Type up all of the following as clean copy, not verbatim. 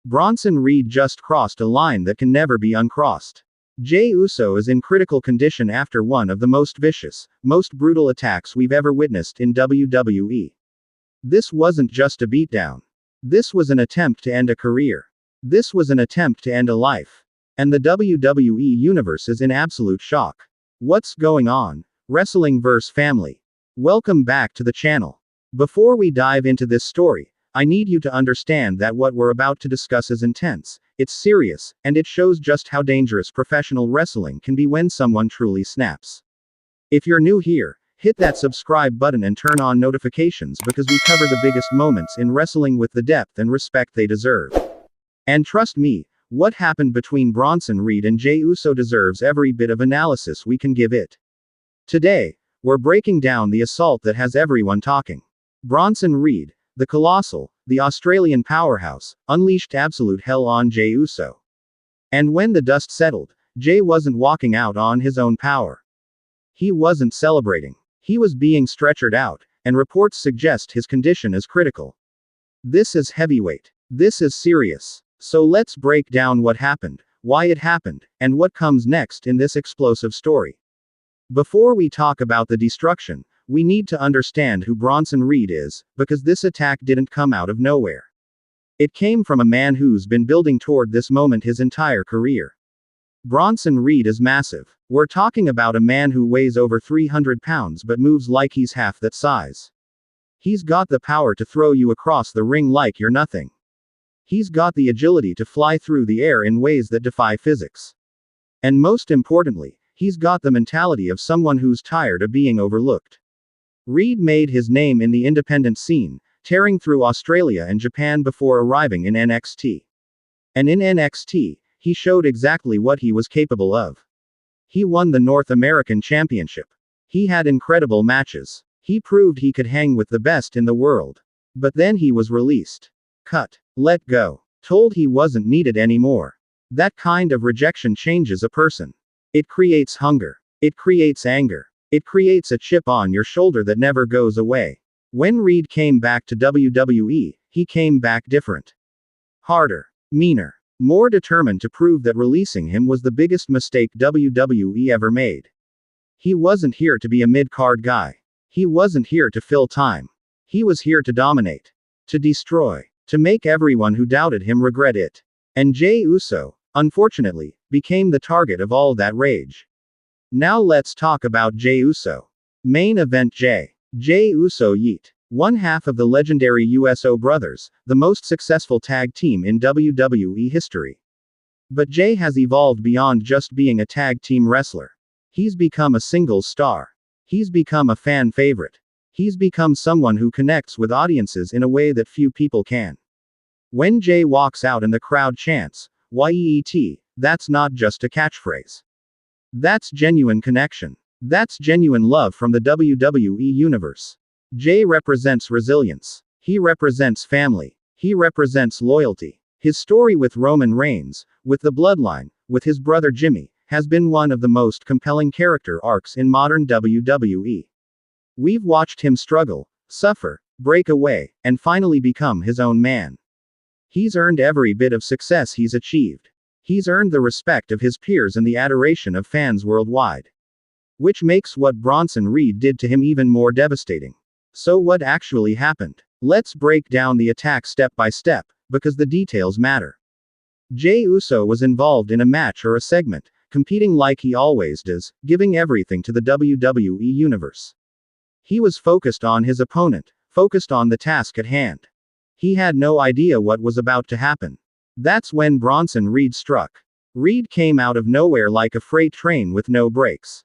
Bronson Reed just crossed a line that can never be uncrossed. Jey Uso is in critical condition after one of the most vicious, most brutal attacks we've ever witnessed in WWE. This wasn't just a beatdown. This was an attempt to end a career. This was an attempt to end a life. And the WWE Universe is in absolute shock. What's going on? Wrestling vs. Family. Welcome back to the channel. Before we dive into this story, I need you to understand that what we're about to discuss is intense, it's serious, and it shows just how dangerous professional wrestling can be when someone truly snaps. If you're new here, hit that subscribe button and turn on notifications because we cover the biggest moments in wrestling with the depth and respect they deserve. And trust me, what happened between Bronson Reed and Jey Uso deserves every bit of analysis we can give it. Today, we're breaking down the assault that has everyone talking. Bronson Reed, the Colossal, the Australian powerhouse, unleashed absolute hell on Jey Uso. And when the dust settled, Jey wasn't walking out on his own power. He wasn't celebrating. He was being stretchered out, and reports suggest his condition is critical. This is heavyweight. This is serious. So let's break down what happened, why it happened, and what comes next in this explosive story. Before we talk about the destruction, we need to understand who Bronson Reed is, because this attack didn't come out of nowhere. It came from a man who's been building toward this moment his entire career. Bronson Reed is massive. We're talking about a man who weighs over 300 pounds but moves like he's half that size. He's got the power to throw you across the ring like you're nothing. He's got the agility to fly through the air in ways that defy physics. And most importantly, he's got the mentality of someone who's tired of being overlooked. Reed made his name in the independent scene, tearing through Australia and Japan before arriving in NXT. And in NXT, he showed exactly what he was capable of. He won the North American Championship. He had incredible matches. He proved he could hang with the best in the world. But then he was released. Cut. Let go. Told he wasn't needed anymore. That kind of rejection changes a person. It creates hunger. It creates anger. It creates a chip on your shoulder that never goes away. When Reed came back to WWE, he came back different. Harder. Meaner. More determined to prove that releasing him was the biggest mistake WWE ever made. He wasn't here to be a mid-card guy. He wasn't here to fill time. He was here to dominate. To destroy. To make everyone who doubted him regret it. And Jey Uso, unfortunately, became the target of all that rage. Now let's talk about Jey Uso. Main event Jey Uso Yeet. One half of the legendary USO brothers, the most successful tag team in WWE history. But Jey has evolved beyond just being a tag team wrestler. He's become a singles star. He's become a fan favorite. He's become someone who connects with audiences in a way that few people can. When Jey walks out and the crowd chants, "YEET," that's not just a catchphrase. That's genuine connection. That's genuine love from the WWE Universe. Jey represents resilience. He represents family. He represents loyalty. His story with Roman Reigns, with the bloodline, with his brother Jimmy, has been one of the most compelling character arcs in modern WWE. We've watched him struggle, suffer, break away, and finally become his own man. He's earned every bit of success he's achieved. He's earned the respect of his peers and the adoration of fans worldwide. Which makes what Bronson Reed did to him even more devastating. So what actually happened? Let's break down the attack step by step, because the details matter. Jey Uso was involved in a match or a segment, competing like he always does, giving everything to the WWE Universe. He was focused on his opponent, focused on the task at hand. He had no idea what was about to happen. That's when Bronson Reed struck. Reed came out of nowhere like a freight train with no brakes.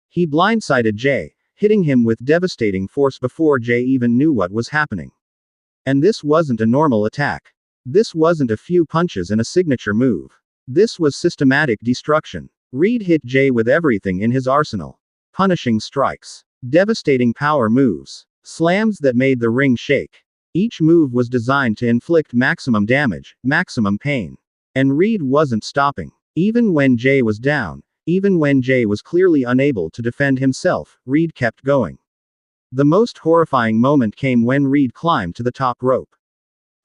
He blindsided Jey, hitting him with devastating force before Jey even knew what was happening. And this wasn't a normal attack. This wasn't a few punches and a signature move. This was systematic destruction. Reed hit Jey with everything in his arsenal. Punishing strikes. Devastating power moves. Slams that made the ring shake. Each move was designed to inflict maximum damage, maximum pain. And Reed wasn't stopping. Even when Jey was down, even when Jey was clearly unable to defend himself, Reed kept going. The most horrifying moment came when Reed climbed to the top rope.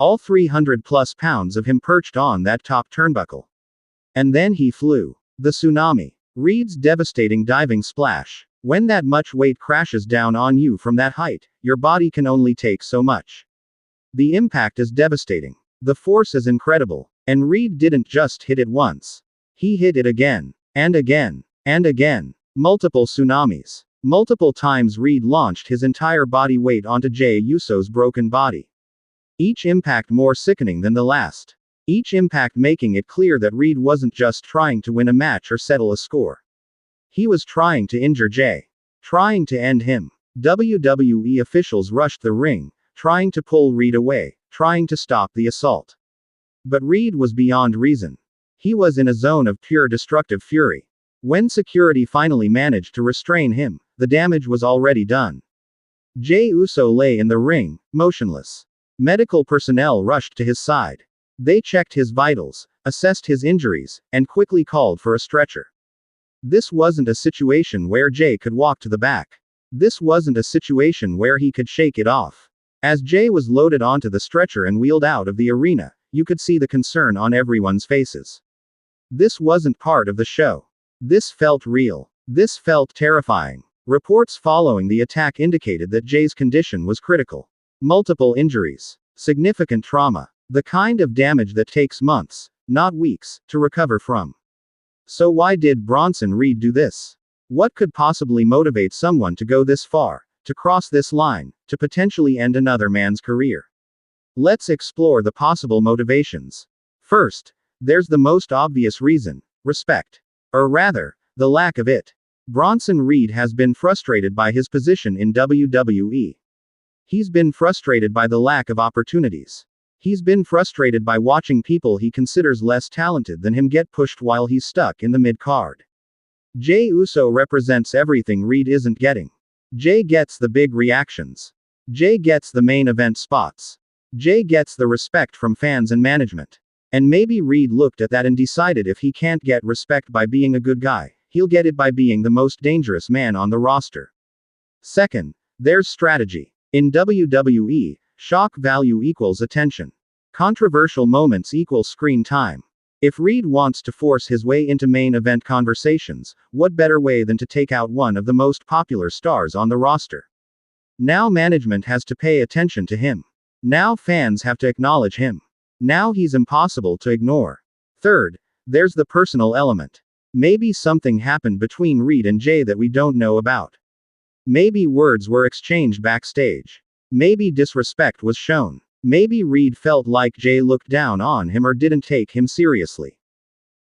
All 300 plus pounds of him perched on that top turnbuckle. And then he flew. The tsunami. Reed's devastating diving splash. When that much weight crashes down on you from that height, your body can only take so much. The impact is devastating. The force is incredible. And Reed didn't just hit it once. He hit it again. And again. And again. Multiple tsunamis. Multiple times Reed launched his entire body weight onto Jey Uso's broken body. Each impact more sickening than the last. Each impact making it clear that Reed wasn't just trying to win a match or settle a score. He was trying to injure Jey. Trying to end him. WWE officials rushed the ring, trying to pull Reed away, trying to stop the assault. But Reed was beyond reason. He was in a zone of pure destructive fury. When security finally managed to restrain him, the damage was already done. Jey Uso lay in the ring, motionless. Medical personnel rushed to his side. They checked his vitals, assessed his injuries, and quickly called for a stretcher. This wasn't a situation where Jey could walk to the back. This wasn't a situation where he could shake it off. As Jey was loaded onto the stretcher and wheeled out of the arena, you could see the concern on everyone's faces. This wasn't part of the show. This felt real. This felt terrifying. Reports following the attack indicated that Jey's condition was critical. Multiple injuries. Significant trauma. The kind of damage that takes months, not weeks, to recover from. So why did Bronson Reed do this? What could possibly motivate someone to go this far, to cross this line, to potentially end another man's career? Let's explore the possible motivations. First, there's the most obvious reason: respect. Or rather, the lack of it. Bronson Reed has been frustrated by his position in WWE. He's been frustrated by the lack of opportunities. He's been frustrated by watching people he considers less talented than him get pushed while he's stuck in the mid-card. Jey Uso represents everything Reed isn't getting. Jey gets the big reactions. Jey gets the main event spots. Jey gets the respect from fans and management. And maybe Reed looked at that and decided if he can't get respect by being a good guy, he'll get it by being the most dangerous man on the roster. Second, there's strategy. In WWE, shock value equals attention. Controversial moments equal screen time. If Reed wants to force his way into main event conversations, what better way than to take out one of the most popular stars on the roster? Now management has to pay attention to him. Now fans have to acknowledge him. Now he's impossible to ignore. Third, there's the personal element. Maybe something happened between Reed and Jey that we don't know about. Maybe words were exchanged backstage. Maybe disrespect was shown. Maybe Reed felt like Jey looked down on him or didn't take him seriously.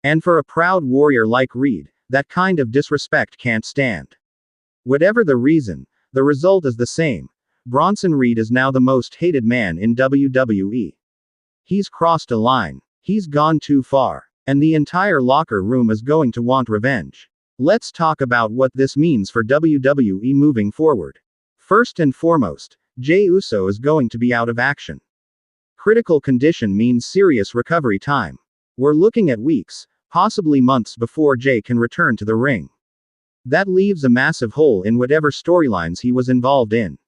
And for a proud warrior like Reed, that kind of disrespect can't stand. Whatever the reason, the result is the same. Bronson Reed is now the most hated man in WWE. He's crossed a line. He's gone too far. And the entire locker room is going to want revenge. Let's talk about what this means for WWE moving forward. First and foremost, Jey Uso is going to be out of action. Critical condition means serious recovery time. We're looking at weeks, possibly months before Jey can return to the ring. That leaves a massive hole in whatever storylines he was involved in.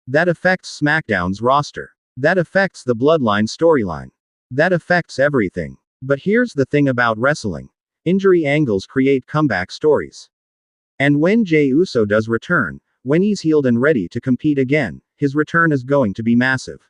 That affects SmackDown's roster. That affects the Bloodline storyline. That affects everything. But here's the thing about wrestling. Injury angles create comeback stories. And when Jey Uso does return, when he's healed and ready to compete again, his return is going to be massive.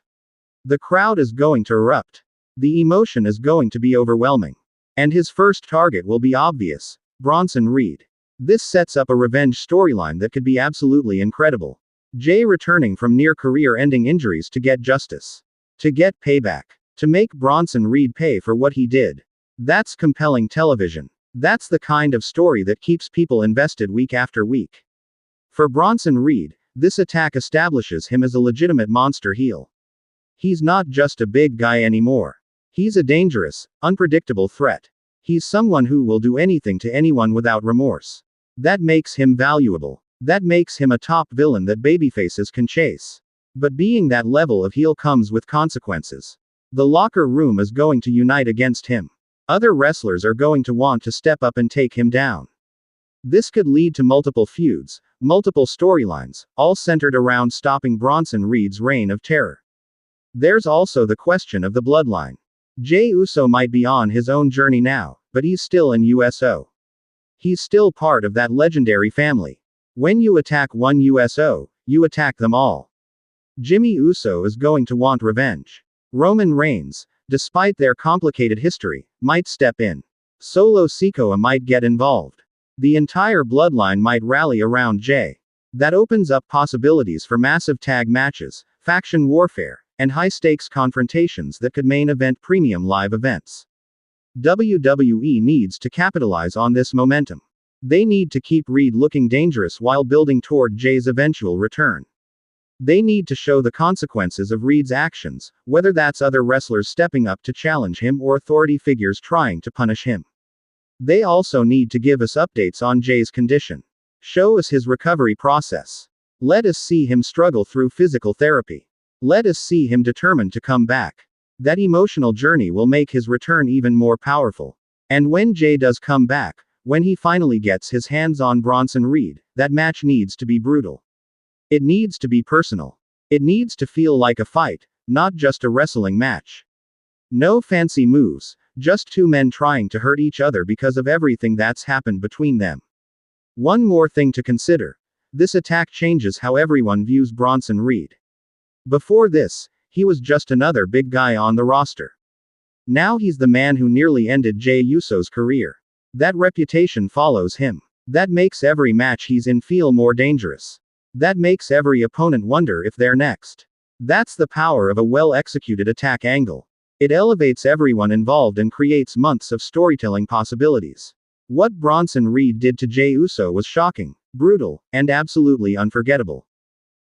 The crowd is going to erupt. The emotion is going to be overwhelming. And his first target will be obvious: Bronson Reed. This sets up a revenge storyline that could be absolutely incredible. Jey returning from near career-ending injuries to get justice. To get payback. To make Bronson Reed pay for what he did. That's compelling television. That's the kind of story that keeps people invested week after week. For Bronson Reed, this attack establishes him as a legitimate monster heel. He's not just a big guy anymore. He's a dangerous, unpredictable threat. He's someone who will do anything to anyone without remorse. That makes him valuable. That makes him a top villain that babyfaces can chase. But being that level of heel comes with consequences. The locker room is going to unite against him. Other wrestlers are going to want to step up and take him down. This could lead to multiple feuds, multiple storylines, all centered around stopping Bronson Reed's reign of terror. There's also the question of the bloodline. Jey Uso might be on his own journey now, but he's still in USO. He's still part of that legendary family. When you attack one USO, you attack them all. Jimmy Uso is going to want revenge. Roman Reigns, despite their complicated history, might step in. Solo Sikoa might get involved. The entire bloodline might rally around Jey. That opens up possibilities for massive tag matches, faction warfare, and high-stakes confrontations that could main event premium live events. WWE needs to capitalize on this momentum. They need to keep Reed looking dangerous while building toward Jey's eventual return. They need to show the consequences of Reed's actions, whether that's other wrestlers stepping up to challenge him or authority figures trying to punish him. They also need to give us updates on Jey's condition. Show us his recovery process. Let us see him struggle through physical therapy. Let us see him determined to come back. That emotional journey will make his return even more powerful. And when Jey does come back, when he finally gets his hands on Bronson Reed, that match needs to be brutal. It needs to be personal. It needs to feel like a fight, not just a wrestling match. No fancy moves, just two men trying to hurt each other because of everything that's happened between them. One more thing to consider. This attack changes how everyone views Bronson Reed. Before this, he was just another big guy on the roster. Now he's the man who nearly ended Jey Uso's career. That reputation follows him. That makes every match he's in feel more dangerous. That makes every opponent wonder if they're next. That's the power of a well-executed attack angle. It elevates everyone involved and creates months of storytelling possibilities. What Bronson Reed did to Jey Uso was shocking, brutal, and absolutely unforgettable.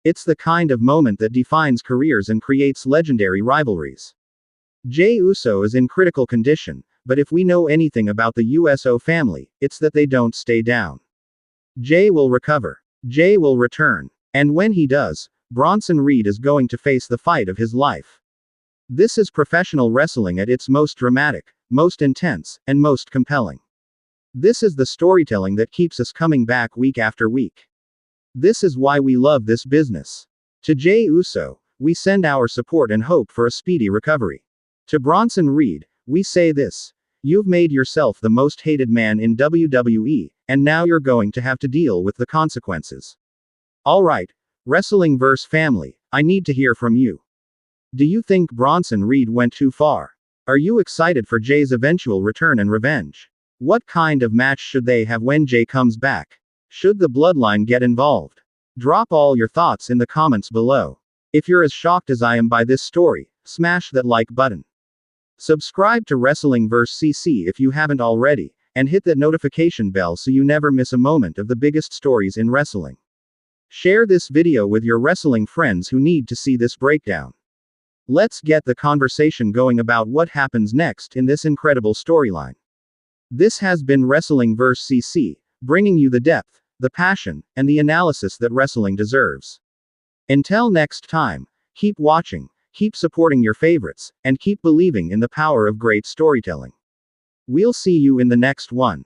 It's the kind of moment that defines careers and creates legendary rivalries. Jey Uso is in critical condition, but if we know anything about the USO family, it's that they don't stay down. Jey will recover. Jey will return. And when he does, Bronson Reed is going to face the fight of his life. This is professional wrestling at its most dramatic, most intense, and most compelling. This is the storytelling that keeps us coming back week after week. This is why we love this business. To Jey Uso, we send our support and hope for a speedy recovery. To Bronson Reed, we say this: you've made yourself the most hated man in WWE, and now you're going to have to deal with the consequences. Alright, Wrestlingverse family, I need to hear from you. Do you think Bronson Reed went too far? Are you excited for Jey's eventual return and revenge? What kind of match should they have when Jey comes back? Should the bloodline get involved? Drop all your thoughts in the comments below. If you're as shocked as I am by this story, smash that like button. Subscribe to Wrestlingverse CC if you haven't already, and hit that notification bell so you never miss a moment of the biggest stories in wrestling. Share this video with your wrestling friends who need to see this breakdown. Let's get the conversation going about what happens next in this incredible storyline. This has been Wrestlingverse CC, bringing you the depth, the passion, and the analysis that wrestling deserves. Until next time, keep watching, keep supporting your favorites, and keep believing in the power of great storytelling. We'll see you in the next one.